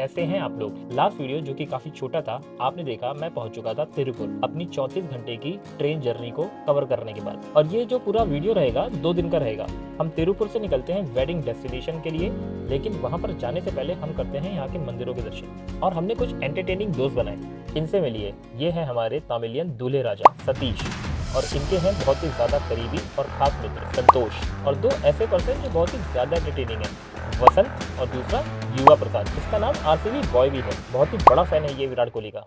कैसे हैं आप लोग। लास्ट वीडियो जो कि काफी छोटा था, आपने देखा मैं पहुंच चुका था तिरुपुर अपनी 34 घंटे की ट्रेन जर्नी को कवर करने के बाद। और ये जो पूरा वीडियो रहेगा 2 दिन का रहेगा। हम तिरुपुर से निकलते हैं वेडिंग डेस्टिनेशन के लिए, लेकिन वहां पर जाने से पहले हम करते हैं यहाँ के मंदिरों के दर्शन और हमने कुछ एंटरटेनिंग दोस्त बनाए। इनसे मिलिए, ये है हमारे तमिलियन दूल्हे राजा सतीश और इनके हैं बहुत ही ज़्यादा करीबी और खास मित्र संतोष, और 2 ऐसे पर्सन जो बहुत ही ज़्यादा एंटरटेनिंग है, वसंत और दूसरा युवा प्रसाद। इसका नाम आरसीबी बॉय भी है, बहुत ही बड़ा फैन है ये विराट कोहली का।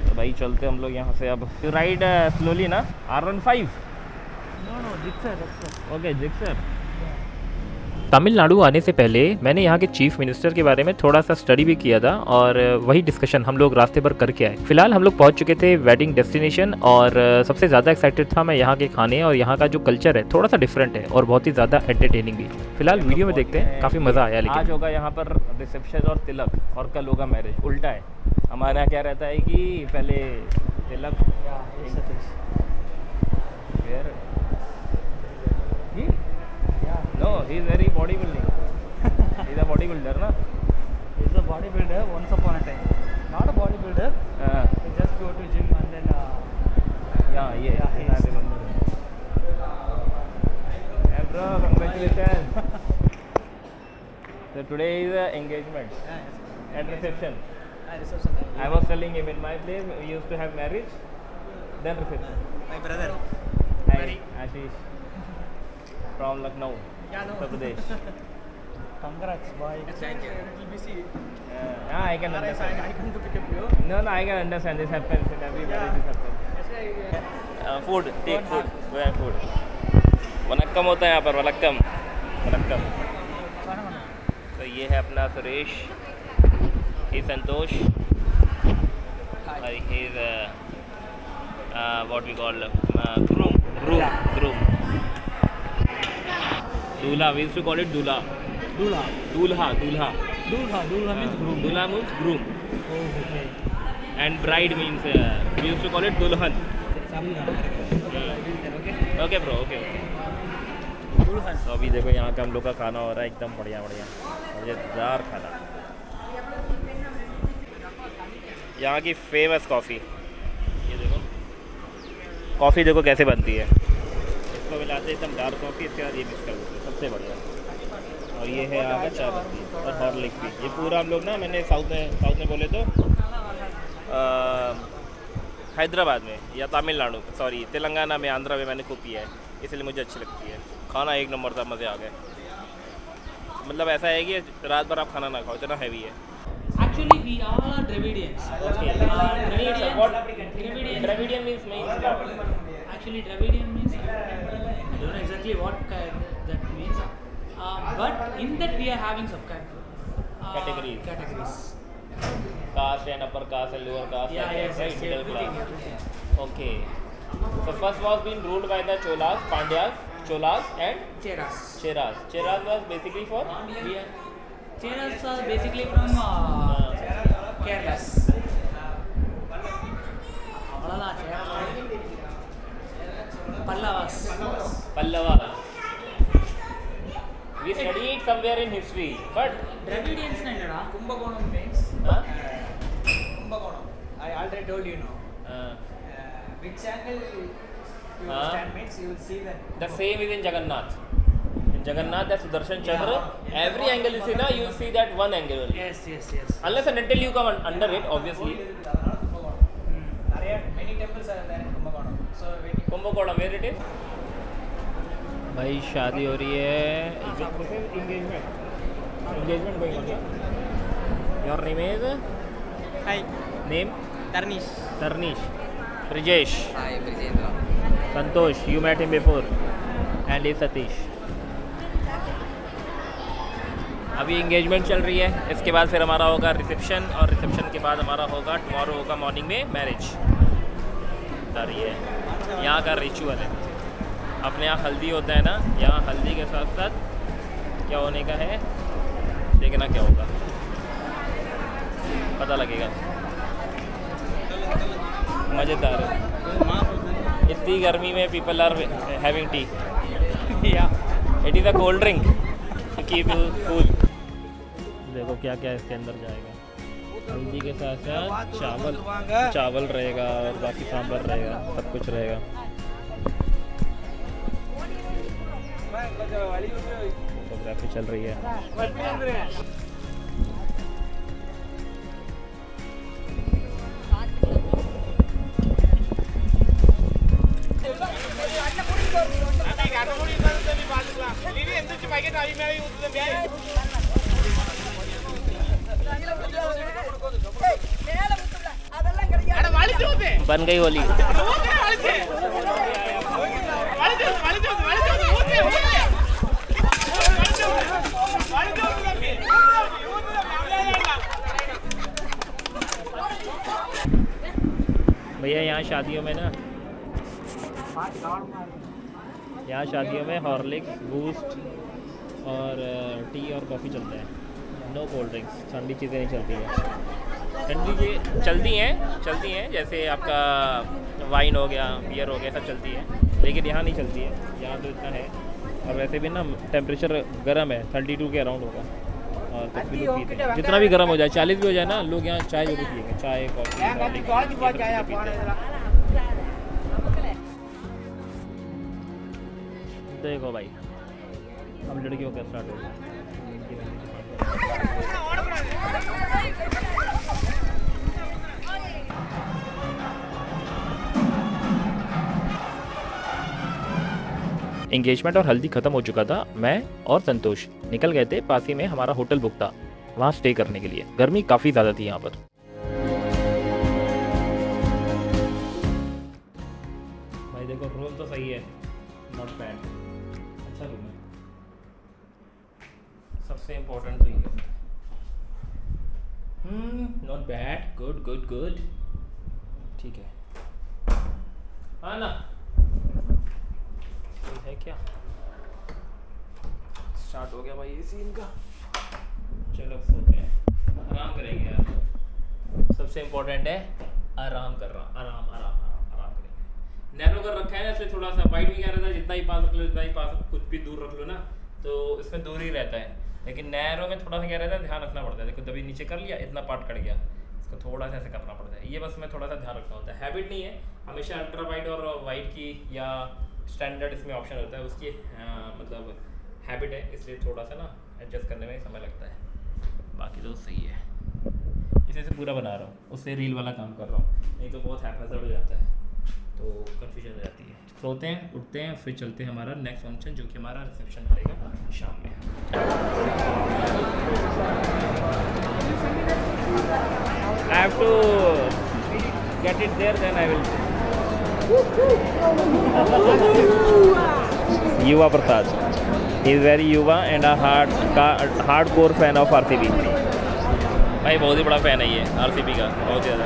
तो भाई चलते हम लोग यहाँ से अब। यू राइड स्लोली ना R15? No, Jigsaw. Okay Gixxer. Tamil Nadu आने से पहले मैंने यहाँ के चीफ मिनिस्टर के बारे में थोड़ा सा स्टडी भी किया था और वही डिस्कशन हम लोग रास्ते पर करके आए। फिलहाल हम लोग पहुँच चुके थे वेडिंग डेस्टिनेशन और सबसे ज़्यादा एक्साइटेड था मैं यहाँ के खाने और यहाँ का जो कल्चर है थोड़ा सा डिफरेंट है और बहुत ही ज़्यादा एंटरटेनिंग भी। फिलहाल वीडियो में देखते हैं, काफ़ी मज़ा आया। लेकिन आज होगा यहाँ पर रिसेप्शन और तिलक और कल होगा मैरिज। उल्टा है, हमारे यहाँ क्या रहता है कि पहले तिलक No, he is very bodybuilding. He is a bodybuilder, na? He is a bodybuilder once upon a time. Not a bodybuilder. He just go to gym and then. Yeah, he I is. remember. Hey bro, congratulations. So today is engagement and reception. Reception. I was telling him in my place we used to have marriage, then reception. My brother. Hi, Very- Ashish from Lucknow, Uttar Pradesh. Congrats, boy. Thank you. It will be see. Yeah, I can understand. I come to pick up you. No, I can understand. This happens in every marriage. This happens. Food, take food. Go have food. Vanakkam होता है यहाँ पर, वनक्कम, वनक्कम। तो ये है अपना सुरेश, ये संतोष, और ये what we call groom. दूल्हा, we used to call it दूल्हा. Dula. दूल्हा Means groom. दूल्हा means groom Oh, okay. and bride means we used to call it दुल्हन. Okay bro, okay. तो अभी देखो यहाँ का हम लोग का खाना हो रहा है एकदम बढ़िया मज़ेदार खाना। यहाँ की फेमस कॉफ़ी, ये देखो कॉफ़ी देखो कैसे बनती है। इसको मिलाते एकदम डार्क कॉफ़ी, इसके बाद ये मिक्स कर देते हैं, सबसे बढ़िया। और ये है यहाँ का चाय पत्ती और हॉर्लिक्स भी। ये पूरा हम लोग ना, मैंने साउथ में बोले तो हैदराबाद में या तमिलनाडु, सॉरी तेलंगाना में, आंध्रा में मैंने खूब पिया है, इसलिए मुझे अच्छी लगती है। खाना एक नंबर था, मज़े आ गए। मतलब ऐसा है कि रात भर आप खाना ना खाओ, इतना हैवी है। Actually, we all are Dravidians. Dravidian means Actually, Dravidian means I don't know exactly what that means. But in that we are having Categories. Categories. caste and upper caste and lower caste, Yeah, like yes, that, right? yes, Middle everything, class. everything. Okay. So first was being ruled by the Cholas, Pandyas, Cholas and Cheras. Cheras. Cheras was basically for We are Cheras are basically from Kerala. Avalala Cheras. Pallavas. Pallavas. We studied somewhere in history, but Dravidians na Kumbakonam means. huh? Kumbakonam. I already told you now. Which angle you stand means you will see that. The same is in Jagannath. In Jagannath, the Sudarshan Chakra, every angle you see now, you will see that one angle only. Yes. Unless and until you come under it, obviously. Many temples are there in Kumbakonam. So when you Kumbakonam, where it is? भाई शादी हो रही है। Engagement going on. Your name is? Hi, Name? Tarnish. Tarnish. Brijesh. Hi, Brijendra. Santosh, you met him before. And he Satish. अभी engagement चल रही है, इसके बाद फिर हमारा होगा रिसेप्शन और रिसेप्शन के बाद हमारा होगा टुमारो होगा मॉर्निंग में मैरिज। रही है यहाँ का रिचुअल है। अपने यहाँ हल्दी होता है ना, यहाँ हल्दी के साथ साथ क्या होने का है, देखना क्या होगा, पता लगेगा। मज़ेदार है। इतनी गर्मी में people are having tea. It is a cold drink to keep you cool. देखो क्या क्या इसके अंदर जाएगा। हल्दी के साथ साथ चावल रहेगा और बाकी सांभर रहेगा, सब कुछ रहेगा। फोटोग्राफी चल रही है। बन गई होली। भैया यहाँ शादियों में ना, यहाँ शादियों में हॉर्लिक्स, बूस्ट और टी और कॉफ़ी चलता है। नो कोल्ड ड्रिंक्स, ठंडी चीज़ें नहीं चलती हैं। ठंडी चीज़ें चलती हैं जैसे आपका वाइन हो गया, बियर हो गया, सब चलती है, लेकिन यहाँ नहीं चलती है। यहाँ तो इतना है, और वैसे भी ना टेम्परेचर गर्म है, 32 के अराउंड होगा। और तब भी लोग पीते हैं, जितना भी गर्म हो जाए, 40 भी हो जाए ना, लोग यहाँ चाय जरूर पिएंगे, चाय कॉफ़ी। देखो भाई, अब लड़कियों का स्टार्ट हो गया। एंगेजमेंट और हल्दी खत्म हो चुका था। मैं और संतोष निकल गए थे, पास ही में हमारा होटल बुक था, वहाँ स्टे करने के लिए। गर्मी काफ़ी ज़्यादा थी यहाँ पर। भाई देखो, रूम तो सही है, नॉट बैड, अच्छा रूम है। सबसे इम्पोर्टेंट तो ये not bad, good good good, ठीक है। हाँ ना, है क्या? स्टार्ट हो गया भाई ये सीन का। चलो सोते हैं, आराम करेंगे यार। सबसे इम्पोर्टेंट है आराम कर रहा, आराम करेंगे। नैरो कर रखा है ना, इसलिए थोड़ा सा वाइड भी कह रहा था, जितना ही पास रख लो, जितना ही पास, कुछ भी दूर रख लो ना, तो इसमें दूर ही रहता है। लेकिन नैरो में थोड़ा सा क्या रहता है, ध्यान रखना पड़ता है। देखो तभी नीचे कर लिया, इतना पार्ट कट गया, इसको थोड़ा सा ऐसे करना पड़ता है। ये बस मैं थोड़ा सा ध्यान रखना होता है, हैबिट नहीं है। हमेशा अल्ट्रा वाइड और वाइड की या स्टैंडर्ड इसमें ऑप्शन होता है, उसकी मतलब हैबिट है, इसलिए थोड़ा सा ना एडजस्ट करने में समय लगता है। बाकी तो सही है, इसे से पूरा बना रहा हूँ, उससे रील वाला काम कर रहा हूँ, नहीं तो बहुत हैफाजत हो जाता है, तो कन्फ्यूजन हो जाती है। सोते हैं, उठते हैं, फिर चलते हैं हमारा नेक्स्ट फंक्शन, जो कि हमारा रिसेप्शन रहेगा शाम में। I have to get it there, then I will. Yuva Prasad, he is very युवा and a hardcore fan of RCB। भाई बहुत ही बड़ा फैन है ये RCB का, बहुत ज़्यादा।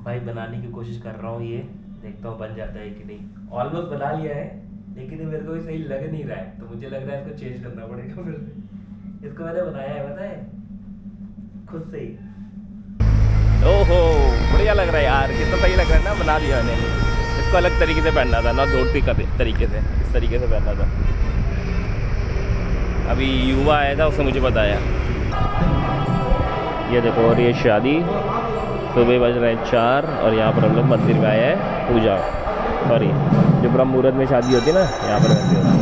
भाई बनाने की कोशिश कर रहा हूँ, ये देखता हूँ बन जाता है कि नहीं। ऑलमोस्ट बना लिया है, लेकिन ये मेरे को भी सही लग नहीं रहा है, तो मुझे लग रहा है इसको चेंज करना पड़ेगा फिर से। इसको मैंने बनाया है, पता है, खुद से ही। ओहो, बढ़िया लग रहा है यार, कितना सही लग रहा है ना, बना दिया मैंने। इसको अलग तरीके से पहनना था ना, धोती का तरीके से, इस तरीके से पहनना था। अभी युवा आया था, उसने मुझे बताया। ये देखो, और ये शादी सुबह बज रहे हैं 4, और यहाँ पर हम लोग मंदिर में आए हैं पूजा, सॉरी जो ब्रह्म मुहूर्त में शादी होती है ना, यहाँ पर वैसे होती है।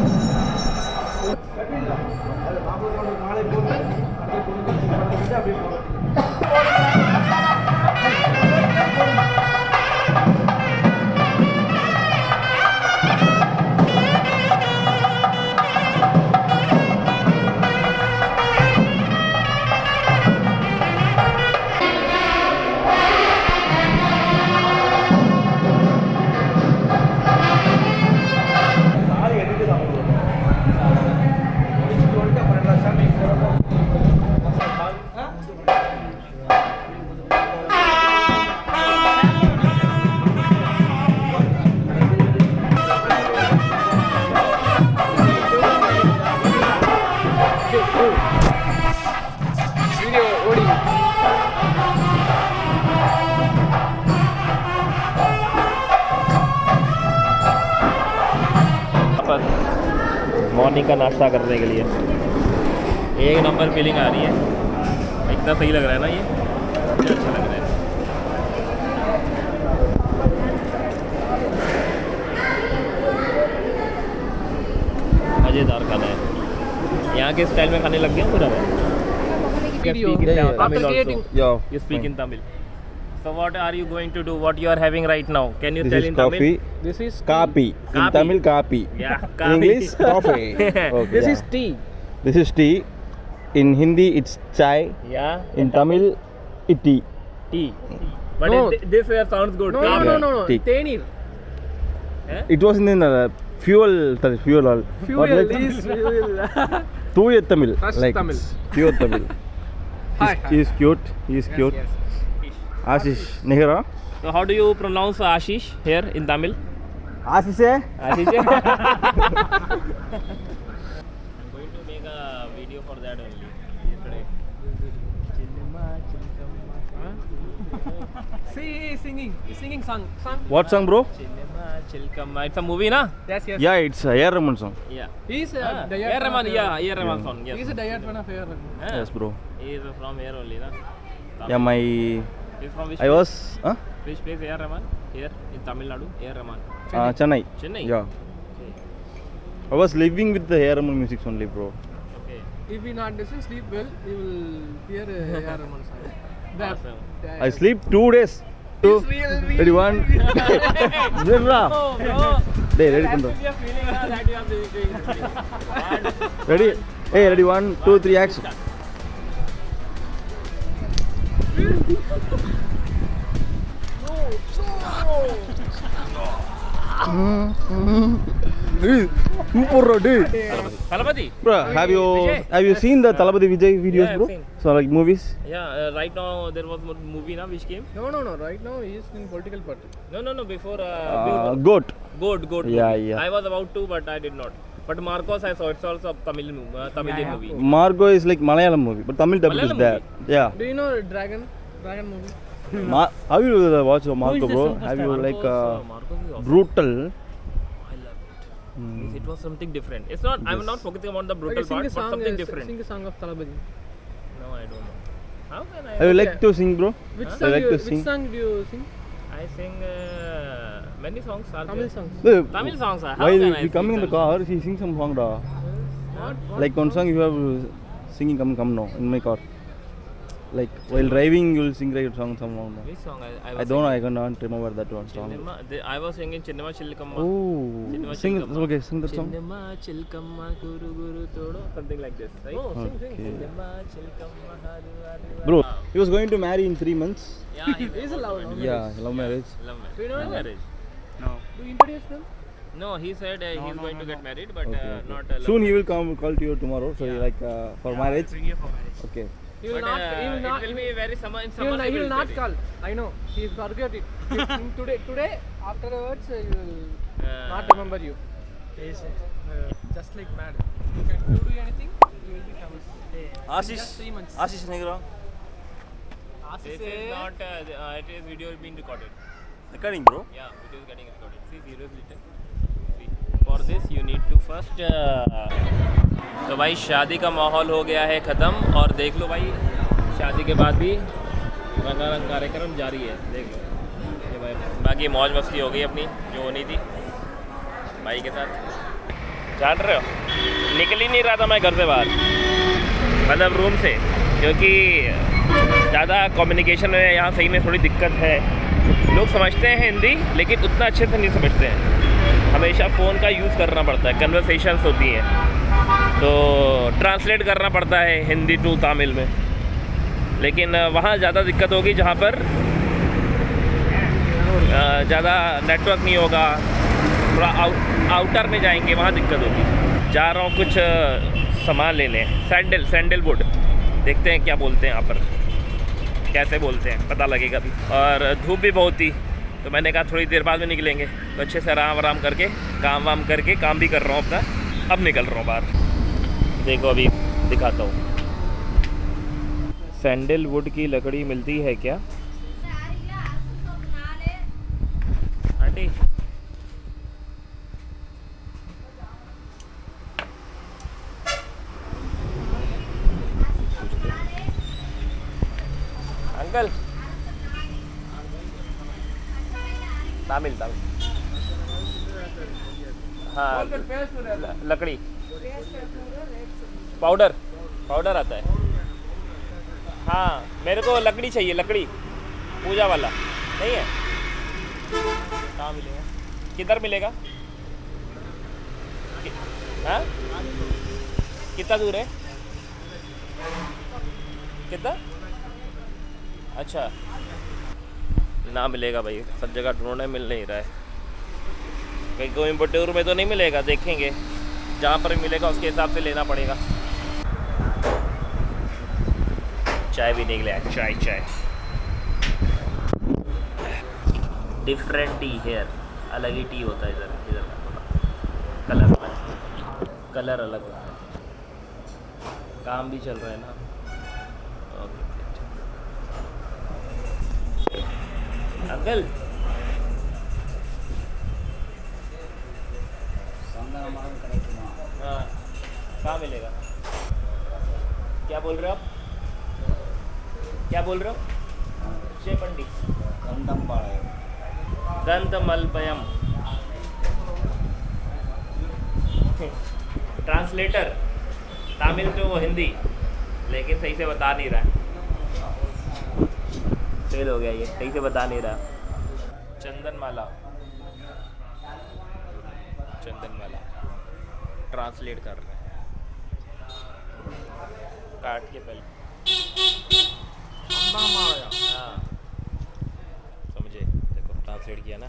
पर मॉर्निंग का नाश्ता करने के लिए। एक नंबर फीलिंग आ रही है, इतना सही लग रहा है ना, ये अच्छा लग रहा है। मज़ेदार खाना है, यहाँ के स्टाइल में खाने लग गया पूरा मैं। Video. Tamil also. Yeah. You speak in Tamil. So what are you going to do? What you are having right now? Can you This tell is in coffee. Tamil? This is Kapi. In Kapi. Tamil, kapi. Yeah, In coffee. English, coffee. Okay, this yeah. is tea. This is tea. In Hindi, it's chai. Yeah. In Tamil, tea. Tea. But No. this sounds good. No, Tea. no. Tea. Tenir. It was in fuel. Fuel. Fuel is fuel. Tuya Tamil. First like Tamil. it's pure Tamil. Hi. He is cute. He is cute. Ashish Nehra. So how do you pronounce Ashish here in Tamil? Ashish hai? Ashish. I'm going to make a video for that only yesterday. See, singing song. What song, bro? Cinema Chilkamma. It's a movie, na? Yes. Yeah, it's a A.R. Rahman song. Yeah. He's A.R. Rahman, yeah, A.R. Rahman song. Yes. He's a diet fan of A.R. Rahman. Yeah. Yes, bro. He is from here only, na? Yeah, my. He's from which I place? was. Huh? Which place? A.R. Rahman? Here in Tamil Nadu. A.R. Rahman. Chennai. Chennai. Yeah. Okay. I was living with the A.R. Rahman music only, bro. Okay. If he not doesn't sleep well, he will hear A.R. Rahman song. That. Awesome. I sleep 2 days. Two. Ready, one. Oh, bro. Hey, ready, Kundu. We are feeling that you are doing. Ready? Hey, ready, 1, 2, 3, action. Super, dude. Thalapathy. Bro, have you seen the Thalapathy Vijay videos, Yeah, I've bro? seen. So like movies? Yeah, right now there was one movie na which came. No. Right now he is in political party. No. Before Goat. Goat. Yeah, movie. yeah. I was about to, but I did not. But Marcos, I saw it's also a Tamilian movie. Margot is like Malayalam movie, but Tamil dub is Malayalam there. Yeah. Do you know Dragon movie? How you watch Marco, this bro? song? Have you like Marcos is awesome. brutal? I love it. Means it was something different. It's not. I'm not focusing on the brutal Okay, sing part, the but song. something different. Sing the song of Thalapathy. No, I don't know. How can I would like to sing, bro. Which I song? like to Which sing. song do you sing? I sing many songs. Are Tamil there? songs. Tamil songs. How While can I we coming in the sing Tamil car, he sing some song, da. What? Like one song you have singing, come now in my car. Like while driving, you'll sing right song, some song. songs? Which song? I don't know. I cannot remember that one song. I was singing Chinnama Chilkamma. Oh, Cinema sing it. Chilkamma. Okay, sing that song. Chinnama Chilkamma Guru Todo. Something like this, right? Oh, sing. Okay. Chinnama Chilkamma Haru. Bro, he was going to marry in 3 months. Yeah, He's a love marriage. Yeah, love marriage. Love Do you know marriage. that? Marriage. Do you introduce them? No, he said he's going to get married, but Okay, not okay. love Soon he marriage. will come call to you tomorrow. So like for marriage. Okay. He will But not. He will not. it will be very summer in He summer. will not call. I know. He forget it. Today, afterwards, he will not remember you. Just like mad. You do anything, you will be famous. Just 3 months. Ashish Negra. This is not. It is video being recorded. Recording, bro. Yeah, video is getting recorded. See, zero is written. See. For this, you need to first. तो भाई शादी का माहौल हो गया है ख़त्म और देख लो भाई शादी के बाद भी रंगारंग कार्यक्रम जारी है। देख लो ये भाई बाकी मौज मस्ती हो गई अपनी जो होनी थी भाई के साथ। जान रहे हो निकल ही नहीं रहा था मैं घर से बाहर, मतलब रूम से, क्योंकि ज़्यादा कम्युनिकेशन में यहाँ सही में थोड़ी दिक्कत है। लोग समझते हैं हिंदी लेकिन उतना अच्छे से नहीं समझते हैं। हमेशा फ़ोन का यूज़ करना पड़ता है, कन्वर्सेशंस होती हैं तो ट्रांसलेट करना पड़ता है हिंदी टू तमिल में। लेकिन वहाँ ज़्यादा दिक्कत होगी जहाँ पर ज़्यादा नेटवर्क नहीं होगा, थोड़ा आउटर में जाएंगे वहाँ दिक्कत होगी। जा रहा हूँ कुछ सामान लेने, सैंडलवुड, देखते हैं क्या बोलते हैं यहाँ पर, कैसे बोलते हैं पता लगेगा भी। और धूप भी बहुत थी तो मैंने कहा थोड़ी देर बाद में निकलेंगे, तो अच्छे से आराम करके काम वाम करके काम भी कर रहा हूँ अपना, अब निकल रहा हूँ बाहर। देखो अभी दिखाता हूँ सैंडलवुड की लकड़ी मिलती है क्या आंटी? अंकल तमिल तमिल हाँ लकड़ी पाउडर पाउडर आता है हाँ मेरे को लकड़ी चाहिए लकड़ी पूजा वाला नहीं है कहाँ मिलेगा किधर मिलेगा हाँ कितना दूर है कितना अच्छा ना मिलेगा भाई सब जगह ढूंढने मिल नहीं रहा है कहीं कोयम्बटूर में तो नहीं मिलेगा देखेंगे जहाँ पर मिलेगा उसके हिसाब से लेना पड़ेगा चाय भी निकले चाय चाय डिफरेंट टी हेयर अलग ही टी होता है इधर इधर का थोड़ा कलर अलग होता है काम भी चल रहा है ना अंकल हाँ कहाँ मिलेगा क्या बोल रहे हो आप क्या बोल रहे हो शेपंडी गंधमलपयम ट्रांसलेटर तमिल तो वो हिंदी लेकिन सही से बता नहीं रहा है फेल हो गया ये सही से बता नहीं रहा चंदनमाला चंदनमाला ट्रांसलेट कर रहे हैं काट के पहले हाँ समझे देखो ट्रांसलेट किया ना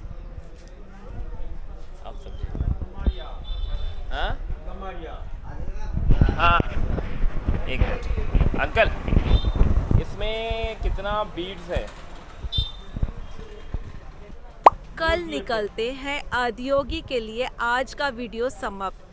आप समझे हाँ हाँ एक मिनट अंकल इसमें कितना बीड्स है कल निकलते हैं आदियोगी के लिए। आज का वीडियो समाप्त।